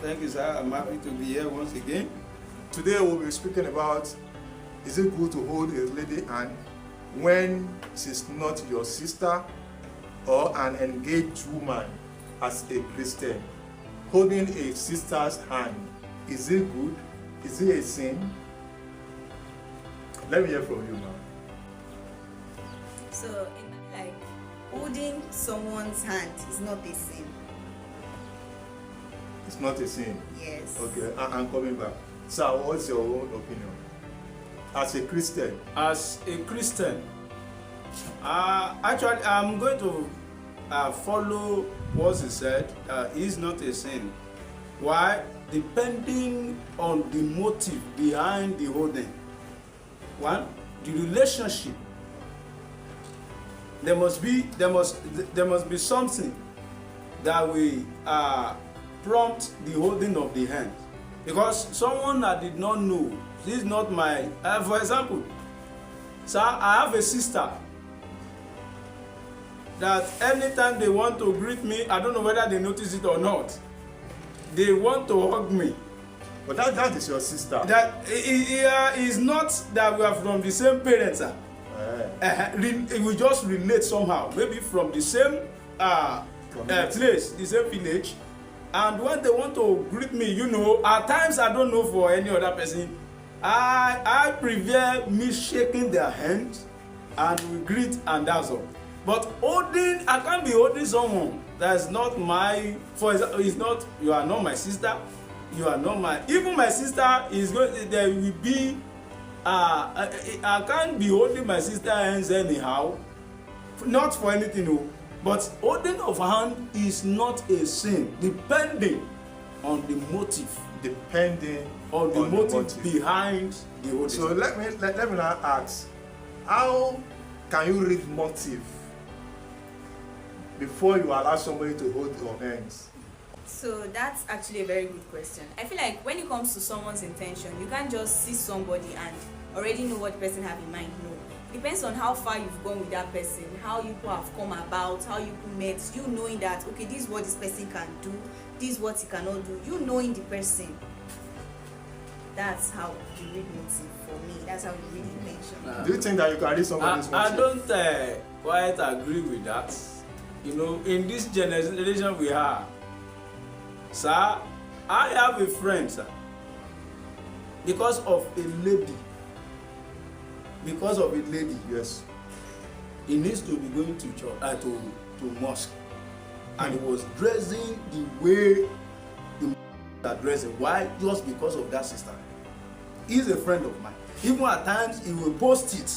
Thank you, sir. I'm happy to be here once again. Today we'll be speaking about, is it good to hold a lady hand when she's not your sister or an engaged woman as a Christian? Holding a sister's hand, is it good? Is it a sin? Let me hear from you, ma'am. So, like, holding someone's hand is not a sin. It's not a sin. Yes. Okay, I'm coming back. Sir, what's your own opinion? As a Christian. As a Christian, actually, I'm going to follow what he said. It's not a sin. Why? Depending on the motive behind the holding. One, the relationship. There must be something that will prompt the holding of the hand. Because someone that did not know, this is not my, for example, sir, I have a sister that anytime they want to greet me, I don't know whether they notice it or not, they want to hug me. But that is your sister. That is not that we are from the same parents, sir. We just relate somehow, maybe from the same place, the same village. And when they want to greet me, you know, at times I don't know for any other person, I prefer me shaking their hand and we greet and that's all. But holding, I can't be holding someone that is not my, for example, is not, you are not my sister, you are not my, even my sister is going, there will be, I can't be holding my sister's hands anyhow, not for anything, no. But holding of hand is not a sin, depending on the motive. Depending on the motive behind the holding. So let me now ask, how can you read motive before you allow somebody to hold your hands? So that's actually a very good question. I feel like when it comes to someone's intention, you can't just see somebody and already know what the person have in mind. No. Depends on how far you've gone with that person, how you have come about, how you met, you knowing that, okay, this is what this person can do, this is what he cannot do, you knowing the person. That's how you read motive for me. That's how you read intention. Do you think that you can read somebody's motive? I don't quite agree with that. You know, in this generation we are, sir, I have a friend, sir, because of a lady. Because of a lady, yes, he needs to be going to church, to mosque, and he was dressing the way the are dressing. Why? Just because of that sister. He's a friend of mine. Even at times he will post it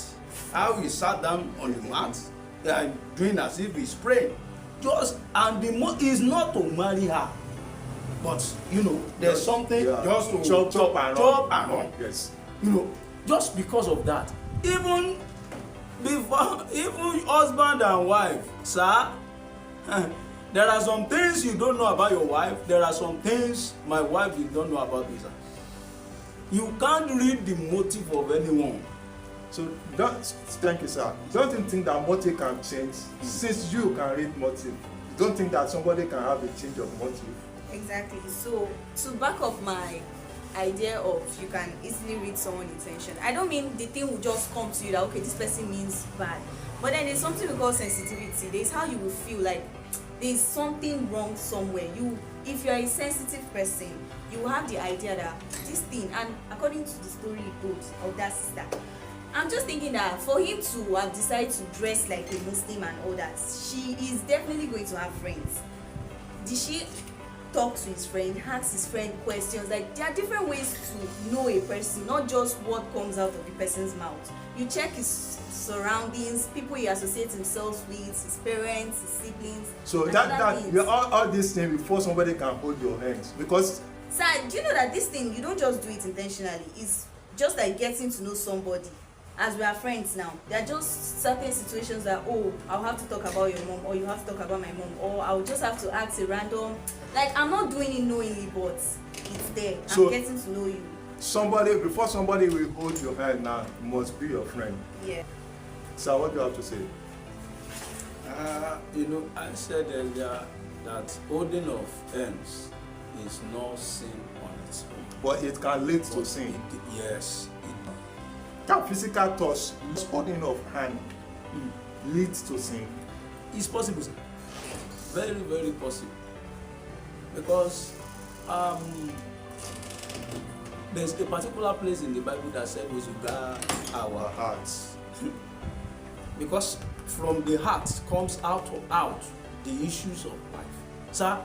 how he sat down on the mat and doing as if he's praying. Just and the is not to marry her, but you know there's something just to chop and run. Yes, you know, just because of that. Even husband and wife, sir, there are some things you don't know about your wife. There are some things my wife did not know about me, sir. You can't read the motive of anyone. So thank you, sir. Don't you think that motive can change? Since you can read motive, don't think that somebody can have a change of motive? Exactly. So to back up my idea of you can easily read someone's intention, I don't mean the thing will just come to you that okay, this person means bad, but then there's something we call sensitivity. There's how you will feel like there's something wrong somewhere. If you're a sensitive person, you will have the idea that this thing, and according to the story he told of that sister, I'm just thinking that for him to have decided to dress like a Muslim and all that, she is definitely going to have friends. Did she talk to his friend, ask his friend questions? Like, there are different ways to know a person, not just what comes out of the person's mouth. You check his surroundings, people he associates himself with, his parents, his siblings. So all these things before somebody can hold your hands, because sir, do you know that this thing, you don't just do it intentionally. It's just like getting to know somebody. As we are friends now, there are just certain situations that, oh, I'll have to talk about your mom, or you have to talk about my mom, or I'll just have to ask a random, like, I'm not doing it knowingly, but it's there. I'm getting to know you. Before somebody will hold your hand now, must be your friend. Yeah. So what do you have to say? You know, I said earlier that holding of hands is not sin on its own. But it can lead to sin. Yes. Can physical touch, holding of hand, leads to sin? It's possible, sir. Very, very possible. Because there's a particular place in the Bible that said we should guard our hearts. Because from the heart comes out the issues of life. Sir,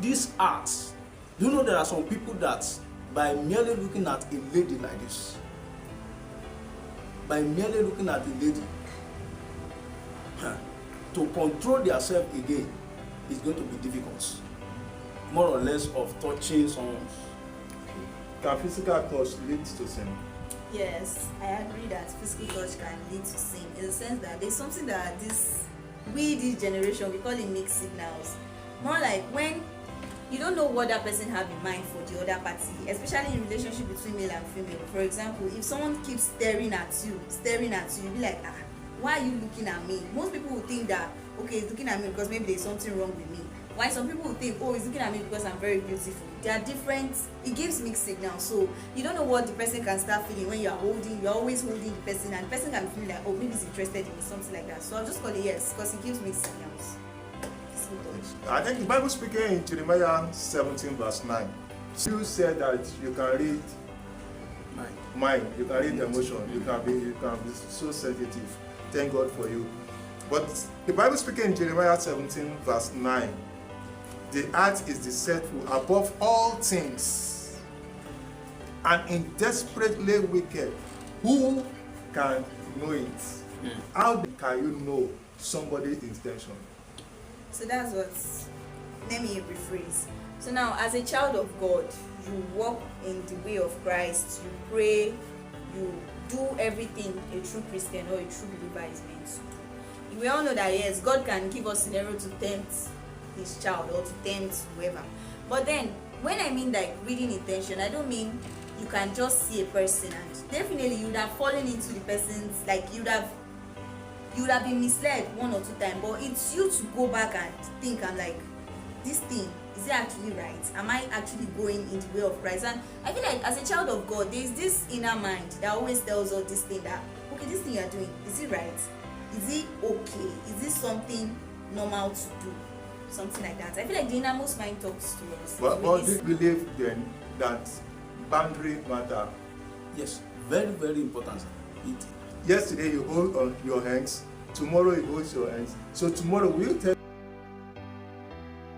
these hearts, do you know there are some people that by merely looking at a lady like this, by merely looking at a lady, to control themselves again is going to be difficult. More or less of touching someone. Can physical touch lead to sin? Yes, I agree that physical touch can lead to sin in the sense that there's something that this generation, we call it mixed signals. More like when you don't know what that person have in mind for the other party, especially in relationship between male and female. For example, if someone keeps staring at you, you'll be like, why are you looking at me? Most people will think that, okay, he's looking at me because maybe there's something wrong with me. Why some people will think, oh, he's looking at me because I'm very beautiful. They are different. It gives mixed signals. So you don't know what the person can start feeling when you're always holding the person, and the person can feel like, oh, maybe he's interested in me, something like that. So I'll just call it yes, because it gives mixed signals. I think the Bible speaking in Jeremiah 17 verse 9, you said that you can read mind, you can read emotion, you can be so sensitive. Thank God for you. But the Bible speaking in Jeremiah 17 verse 9, the heart is deceitful above all things and desperately wicked. Who can know it? How can you know somebody's intention? So that's what, let me rephrase. So now, as a child of God, you walk in the way of Christ, you pray, you do everything a true Christian or a true believer is meant to do. We all know that yes, God can give us scenario to tempt his child or to tempt whoever. But then, when I mean like reading intention, I don't mean you can just see a person and definitely you would have fallen into the person's, like you would have been misled one or two times, but it's you to go back and think, I'm like, this thing, is it actually right? Am I actually going in the way of Christ? And I feel like as a child of God, there's this inner mind that always tells us this thing that, okay, this thing you're doing, is it right? Is it okay? Is this something normal to do? Something like that. I feel like the innermost mind talks to us. But do you believe then that boundary matter? Yes, very, very important. Yesterday you hold on your hands, tomorrow he holds your hands. So tomorrow will you tell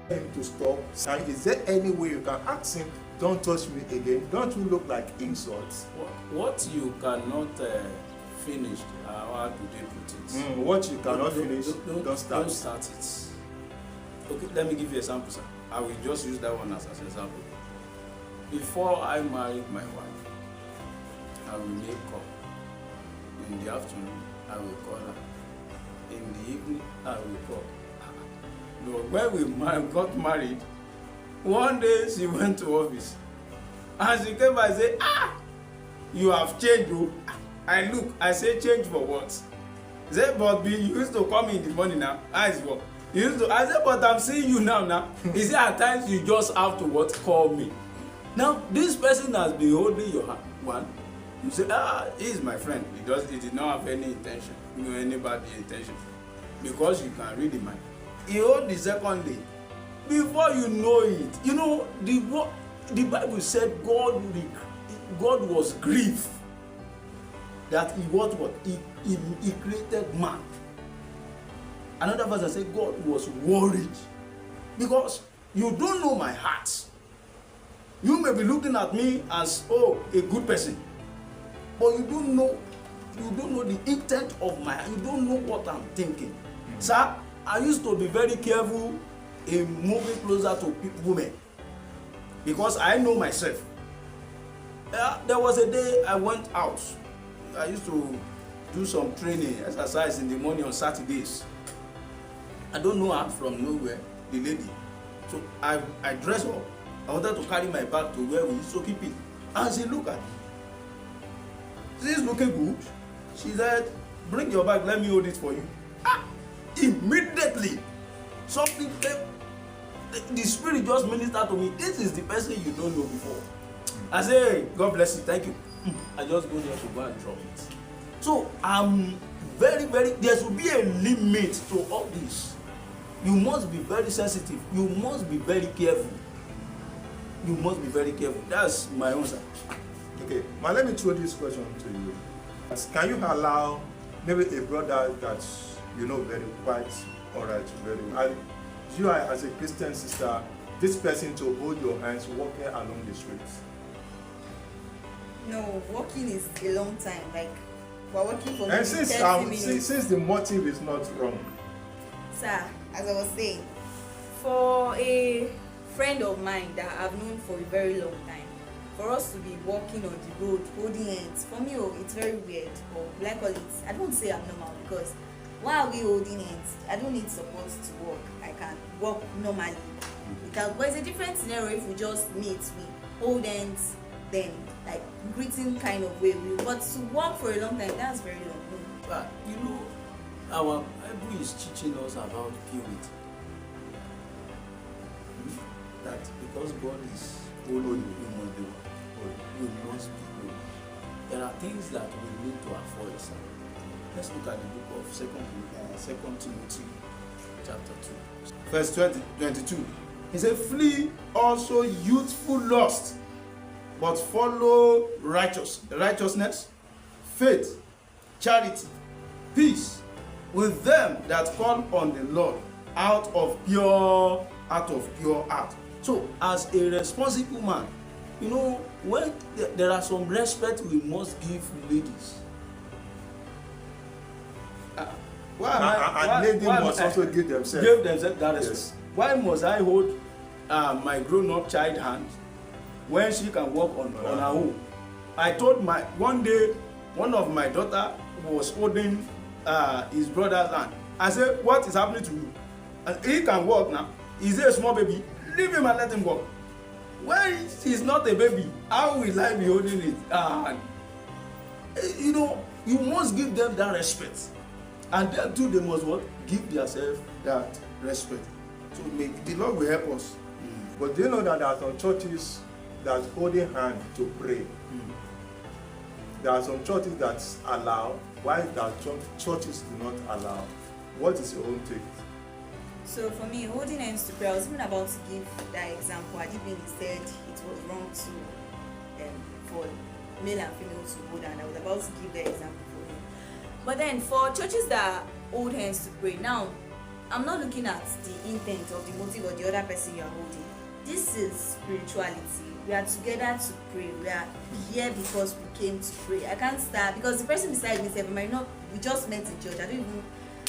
him to stop? And is there any way you can ask him, don't touch me again? Don't you look like insults? What you cannot finish, how do they put it? What you cannot finish, don't start. Don't start it. Okay, let me give you an example, sir. I will just use that one as an example. Before I married my wife, I will make up. In the afternoon, I will call her. In the evening, I will call. No, when we got married, one day she went to office. And she came by and said, you have changed. Oh. I say, change for what? She said, but you used to call me in the morning now. I said, but I'm seeing you now. He said, at times you just have to what? Call me. Now, this person has been holding your hand. One. You say, he is my friend. He did not have any intention, anybody intention. Because you can read the mind. He hold the second day. Before you know it, the Bible said God was grieved that he created man. Another verse said God was worried because you don't know my heart. You may be looking at me as a good person. But you don't know the intent of my heart. You don't know what I'm thinking. Sir, I used to be very careful in moving closer to women because I know myself. There was a day I went out. I used to do some training, exercise in the morning on Saturdays. I don't know her from nowhere, the lady. So I dressed up. I wanted to carry my bag to where we used to keep it. And she looked at me. She's looking good. She said, bring your bag, let me hold it for you. Immediately, something came the spirit just ministered to me. This is the person you don't know before. I say, hey, God bless you, thank you. I just go there to go and drop it. So I'm very, there should be a limit to all this. You must be very sensitive. You must be very careful. You must be very careful. That's my answer. Okay, now let me throw this question to you. Can you allow maybe a brother that you know very quite alright, very well, you are as a Christian sister, this person to hold your hands walking along the streets? No, walking is a long time. Like we're walking for and 30 minutes. since the motive is not wrong. Sir, as I was saying, for a friend of mine that I've known for a very long time, for us to be walking on the road holding hands, for me, it's very weird. Or like all it, I don't say abnormal, because why are we holding hands? I don't need support to walk. I can walk normally. Because but it's a different scenario if we just meet, we hold hands, then like greeting kind of way. But to walk for a long time, that's very long. But you know, our Bible is teaching us about purity. That because God is holy, we must be holy. We must be holy. There are things that we need to avoid. Sir. Let's look at the book of Second Timothy, chapter 2, verse 22. He said, "Flee also youthful lust, but follow righteousness, faith, charity, peace with them that call on the Lord out of pure heart." So, as a responsible man, you know, when there are some respect we must give ladies. Ladies must also give themselves that respect. Yes. Why must I hold my grown-up child hand when she can walk on her own? I told one day, one of my daughter was holding his brother's hand. I said, "What is happening to you?" And he can walk now. He's a small baby. Leave him and let him walk. When he's not a baby, how will I be holding his hand? You know, you must give them that respect. And them too, they must what? Give themselves that respect. So may the Lord will help us. But do you know that there are some churches that holding hand to pray? There are some churches that allow, while there are churches do not allow. What is your own take? So for me, holding hands to pray, I was even about to give that example. Adibini said it was wrong to for male and female to hold hand. I was about to give the example for him. But then for churches that hold hands to pray, now I'm not looking at the intent of the motive of the other person you are holding. This is spirituality. We are together to pray. We are here because we came to pray. I can't start because the person beside me said, we just met in church. I don't even.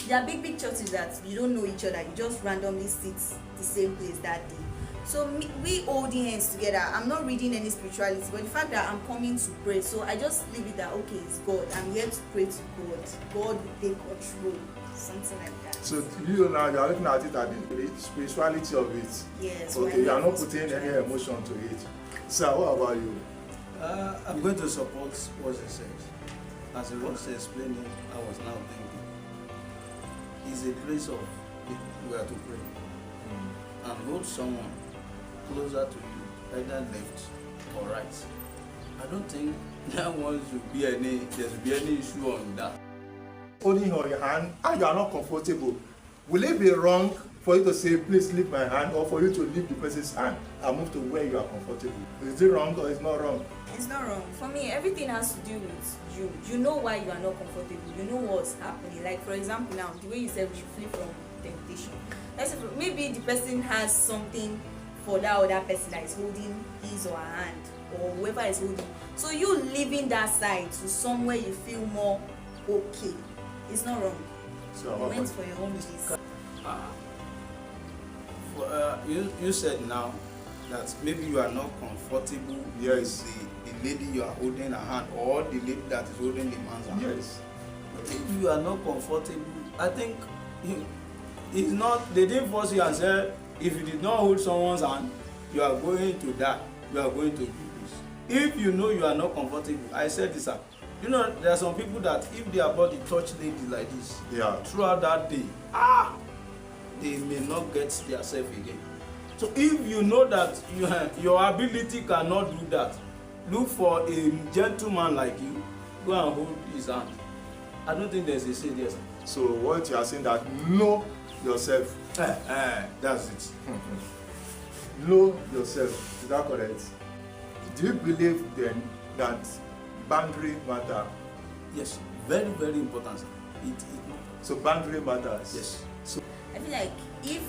There are big churches that you don't know each other. You just randomly sit the same place that day. So we holding hands together. I'm not reading any spirituality, but the fact that I'm coming to pray, so I just leave it that okay, it's God. I'm here to pray to God. God will take control. Something like that. So you now you are looking at it at the spirituality of it. Yes. Okay, you are not putting any emotion to it. So what about you? I'm going to support what he says. As he was explaining, I was now thinking. It's a place of where to pray and hold someone closer to you, either left or right. I don't think there should be any issue on that. Holding your hand and you are not comfortable, will it be wrong for you to say, "Please leave my hand," or for you to leave the person's hand and move to where you are comfortable? Is it wrong or it's not wrong? It's not wrong. For me, everything has to do with you. You know why you are not comfortable. You know what's happening. Like for example, now the way you said we should flee from temptation. Let's say maybe the person has something for that other person that is holding his or her hand, or whoever is holding. So you leaving that side to somewhere you feel more okay. It's not wrong. So you went for your own peace. You said now that maybe you are not comfortable yes. with the lady you are holding her hand, or the lady that is holding the man's hand. Yes. But if you are not comfortable, I think it's not. They didn't force you and say if you did not hold someone's hand, you are going to die. You are going to do this. If you know you are not comfortable, I said this. You know, there are some people that if their body touch lady like this, yeah, throughout that day, they may not get themselves again. So if you know that your ability cannot do that, look for a gentleman like you, go and hold his hand. I don't think there's a say there. So what you are saying that know yourself. That's it. Know yourself. Is that correct? Do you believe then that boundary matter? Yes, very, very important. It So boundary matters. yes. So I feel like if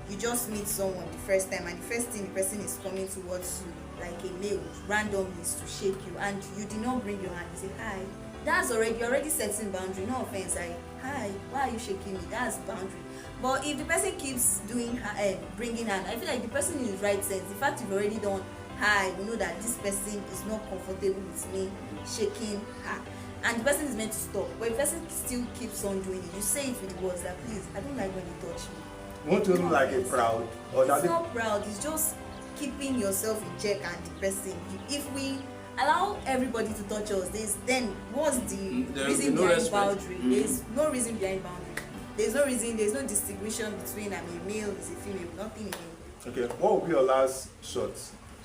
you just meet someone the first time and the first thing the person is coming towards you like a male randomly is to shake you and you did not bring your hand, you say hi, that's already, you're already setting boundary. No offense, like hi, why are you shaking me? That's boundary. But if the person keeps doing bringing hand, I feel like the person in his right sense, the fact you've already done hi, you know that this person is not comfortable with me shaking her, and the person is meant to stop. But if the person still keeps on doing it, you say it with the words that please, I don't like when you touch me. won't you look like a proud or It's that not proud, it's just keeping yourself in check and the person. If we allow everybody to touch us, then what's the There will reason be no behind respect. boundary? There's no reason behind boundary. There's no reason, there's no distinction between I'm a male, is a female, nothing again. Okay, what will be your last shot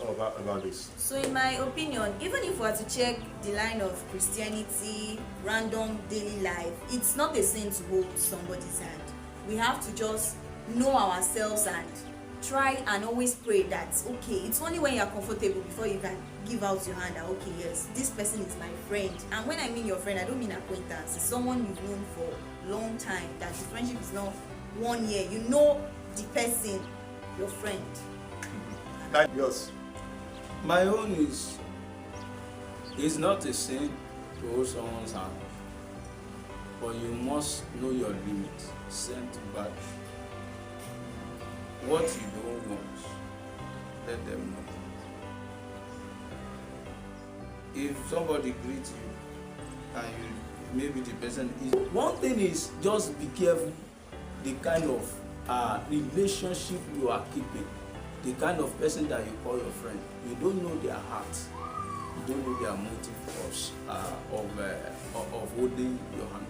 about this? So in my opinion, even if we were to check the line of Christianity, random daily life, it's not a sin to hold somebody's hand. We have to just know ourselves and try and always pray that, okay, it's only when you're comfortable before you can give out your hand that, okay, yes, this person is my friend. And when I mean your friend, I don't mean acquaintance. It's someone you've known for a long time, that the friendship is not 1 year. You know the person, your friend. That yours. My own is, it's not a sin to hold someone's hand, but you must know your limits. Send back what you don't want. Let them know. If somebody greets you and you maybe the person is, one thing is just be careful the kind of relationship you are keeping, the kind of person that you call your friend. You don't know their heart, you don't know their motive of holding your hand.